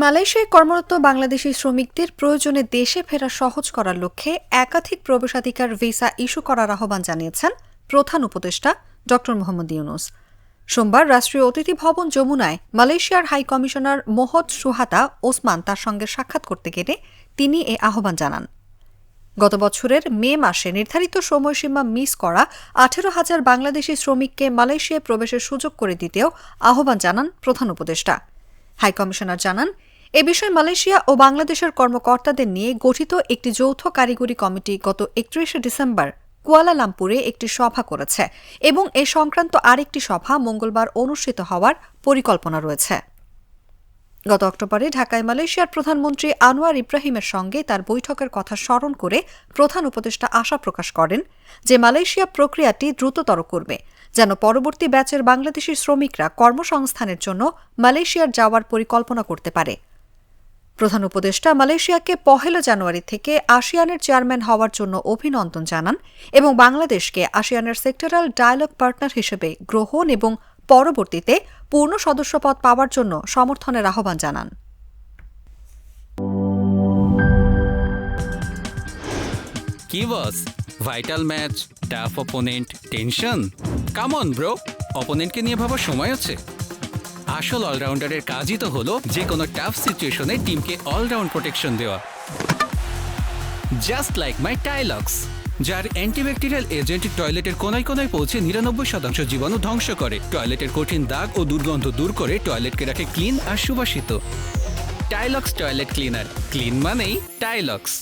মালয়েশিয়ায় কর্মরত বাংলাদেশি শ্রমিকদের প্রয়োজনে দেশে ফেরা সহজ করার লক্ষ্যে একাধিক প্রবেশাধিকার ভিসা ইস্যু করার আহ্বান জানিয়েছেন প্রধান উপদেষ্টা ড মোহাম্মদ ইউনূস। সোমবার রাষ্ট্রীয় অতিথি ভবন যমুনায় মালয়েশিয়ার হাই কমিশনার মোহদ সুহাতা ওসমান তার সঙ্গে সাক্ষাৎ করতে গেলে তিনি এ আহ্বান জানান। গত বছরের মে মাসে নির্ধারিত সময়সীমা মিস করা 18,000 বাংলাদেশি শ্রমিককে মালয়েশিয়ায় প্রবেশের সুযোগ করে দিতেও আহ্বান জানান প্রধান উপদেষ্টা। হাইকমিশনার জানান, এ বিষয়ে মালয়েশিয়া ও বাংলাদেশের কর্মকর্তাদের নিয়ে গঠিত একটি যৌথ কারিগরি কমিটি গত 31 ডিসেম্বর কুয়ালালামপুরে একটি সভা করেছে এবং এ সংক্রান্ত আরেকটি সভা মঙ্গলবার অনুষ্ঠিত হওয়ার পরিকল্পনা রয়েছে। গত অক্টোবরে ঢাকায় মালয়েশিয়ার প্রধানমন্ত্রী আনোয়ার ইব্রাহিমের সঙ্গে তার বৈঠকের কথা স্মরণ করে প্রধান উপদেষ্টা আশা প্রকাশ করেন যে মালয়েশিয়া প্রক্রিয়াটি দ্রুততর করবে, যেন পরবর্তী ব্যাচের বাংলাদেশি শ্রমিকরা কর্মসংস্থানের জন্য মালয়েশিয়ার যাওয়ার পরিকল্পনা করতে পারে। প্রধান উপদেষ্টা মালয়েশিয়াকে 1 জানুয়ারি থেকে আসিয়ানের চেয়ারম্যান হওয়ার জন্য অভিনন্দন জানান এবং বাংলাদেশকে আসিয়ানের সেক্টরাল ডায়ালগ পার্টনার হিসেবে গ্রহণ এবং পরবর্তীতে পূর্ণ সদস্যপদ পাওয়ার জন্য সমর্থনের আহ্বান জানান। কি boss, vital match, tough opponent, tension? Come on bro, অপোনেন্টকে নিয়ে ভাবার সময় আছে। আসল অলরাউন্ডারের কাজই তো হলো যে কোনো টাফ সিচুয়েশনে টিমকে অলরাউন্ড প্রোটেকশন দেওয়া। জাস্ট লাইক মাই টাইলক্স, যার অ্যান্টিব্যাকটেরিয়াল এজেন্ট টয়লেটের কোনায় কোনায় পৌঁছে 99% জীবাণু ধ্বংস করে, টয়লেটের কঠিন দাগ ও দুর্গন্ধ দূর করে টয়লেটকে রাখে ক্লিন আর সুবাসিত। টাইলক্স টয়লেট ক্লিনার, ক্লিন মানেই টাইলক্স।